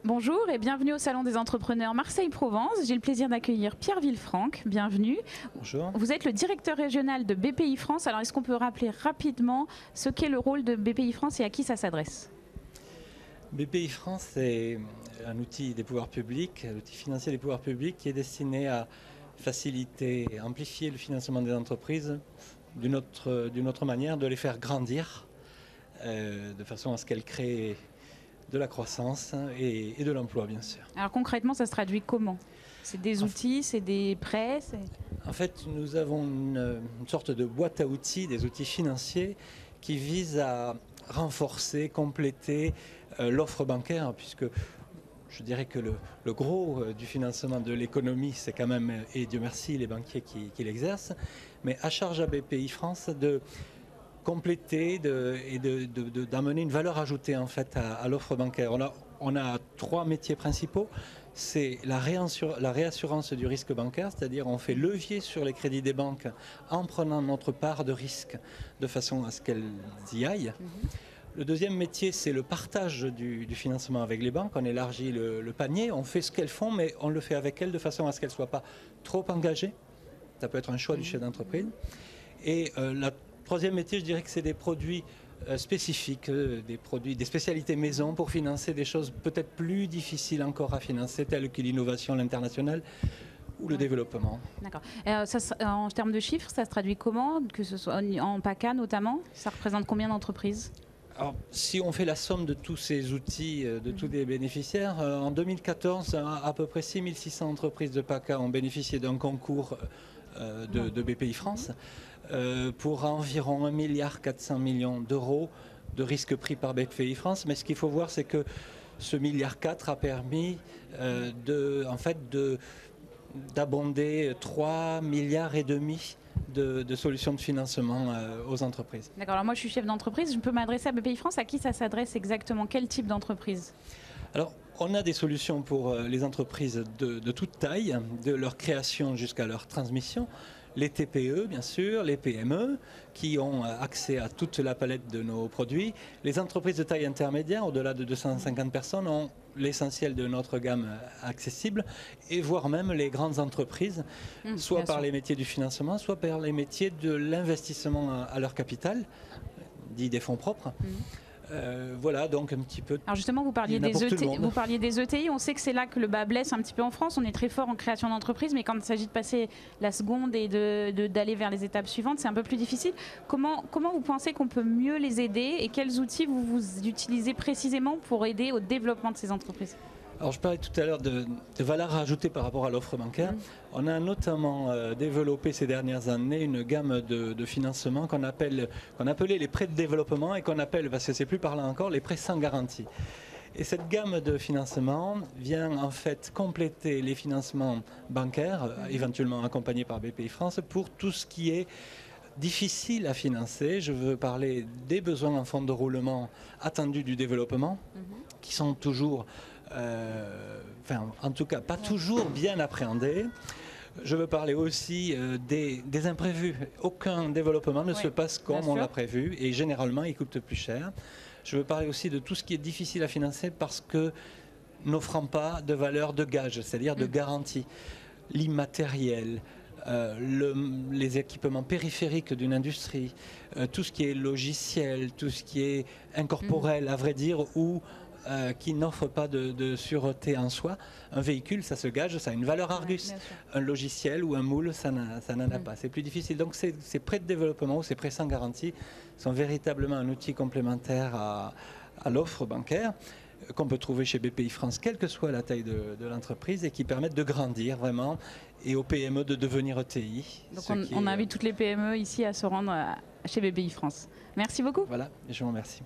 Bonjour et bienvenue au Salon des entrepreneurs Marseille-Provence. J'ai le plaisir d'accueillir Pierre Villefranque. Bienvenue. Bonjour. Vous êtes le directeur régional de BPI France. Alors, est-ce qu'on peut rappeler rapidement ce qu'est le rôle de BPI France et à qui ça s'adresse? BPI France est un outil des pouvoirs publics, un outil financier des pouvoirs publics qui est destiné à faciliter et amplifier le financement des entreprises d'une autre manière, de les faire grandir de façon à ce qu'elles créent de la croissance et de l'emploi, bien sûr. Alors concrètement, ça se traduit comment? C'est des outils, c'est des prêts? En fait, nous avons une sorte de boîte à outils, des outils financiers qui visent à renforcer, compléter l'offre bancaire, puisque je dirais que le gros du financement de l'économie, c'est quand même, et Dieu merci, les banquiers qui l'exercent, mais à charge à BPI France de compléter et d'amener une valeur ajoutée en fait à l'offre bancaire. On a trois métiers principaux. C'est la réassurance du risque bancaire, c'est-à-dire on fait levier sur les crédits des banques en prenant notre part de risque de façon à ce qu'elles y aillent. Le deuxième métier, c'est le partage du financement avec les banques. On élargit le panier, on fait ce qu'elles font, mais on le fait avec elles de façon à ce qu'elles ne soient pas trop engagées. Ça peut être un choix du chef d'entreprise. Et la troisième métier, je dirais que c'est des produits spécifiques, des spécialités maison pour financer des choses peut-être plus difficiles encore à financer, telles que l'innovation, l'international ou le développement. D'accord. En termes de chiffres, ça se traduit comment? Que ce soit en PACA notamment, ça représente combien d'entreprises? Alors, si on fait la somme de tous ces outils, de tous les bénéficiaires, en 2014, à peu près 6600 entreprises de PACA ont bénéficié d'un concours de BPI France pour environ 1,4 milliard d'euros de risques pris par BPI France. Mais ce qu'il faut voir, c'est que ce 1,4 milliard a permis d'abonder 3,5 milliards de solutions de financement aux entreprises. D'accord, alors moi je suis chef d'entreprise, je peux m'adresser à BPI France. À qui ça s'adresse exactement? Quel type d'entreprise? Alors, on a des solutions pour les entreprises de toute taille, de leur création jusqu'à leur transmission. Les TPE, bien sûr, les PME, qui ont accès à toute la palette de nos produits. Les entreprises de taille intermédiaire, au-delà de 250 personnes, ont l'essentiel de notre gamme accessible, et voire même les grandes entreprises, soit par les métiers du financement, soit par les métiers de l'investissement à leur capital, dit des fonds propres. Voilà, donc un petit peu. Alors justement, vous parliez des ETI. On sait que c'est là que le bas blesse un petit peu en France. On est très fort en création d'entreprise, mais quand il s'agit de passer la seconde et d'aller vers les étapes suivantes, c'est un peu plus difficile. Comment vous pensez qu'on peut mieux les aider et quels outils vous utilisez précisément pour aider au développement de ces entreprises? Alors je parlais tout à l'heure de valeur ajoutée par rapport à l'offre bancaire. On a notamment développé ces dernières années une gamme de financement qu'on appelait les prêts de développement et qu'on appelle, parce que c'est plus parlant encore, les prêts sans garantie. Et cette gamme de financement vient en fait compléter les financements bancaires, éventuellement accompagnés par BPI France, pour tout ce qui est difficile à financer. Je veux parler des besoins en fonds de roulement attendus du développement, qui sont toujours, en tout cas pas toujours bien appréhendés. Je veux parler aussi des imprévus. Aucun développement ne se passe comme on l'a prévu et généralement il coûte plus cher. Je veux parler aussi de tout ce qui est difficile à financer parce que n'offrant pas de valeur de gage, c'est-à-dire de garantie, l'immatériel, les équipements périphériques d'une industrie, tout ce qui est logiciel, tout ce qui est incorporel, à vrai dire, ou qui n'offre pas de sûreté en soi. Un véhicule, ça se gage, ça a une valeur Argus. Un logiciel ou un moule, ça n'en a pas. C'est plus difficile. Donc ces prêts de développement ou ces prêts sans garantie sont véritablement un outil complémentaire à l'offre bancaire qu'on peut trouver chez BPI France, quelle que soit la taille de l'entreprise, et qui permettent de grandir vraiment, et aux PME de devenir ETI. Donc on invite toutes les PME ici à se rendre chez BPI France. Merci beaucoup. Voilà, je vous remercie.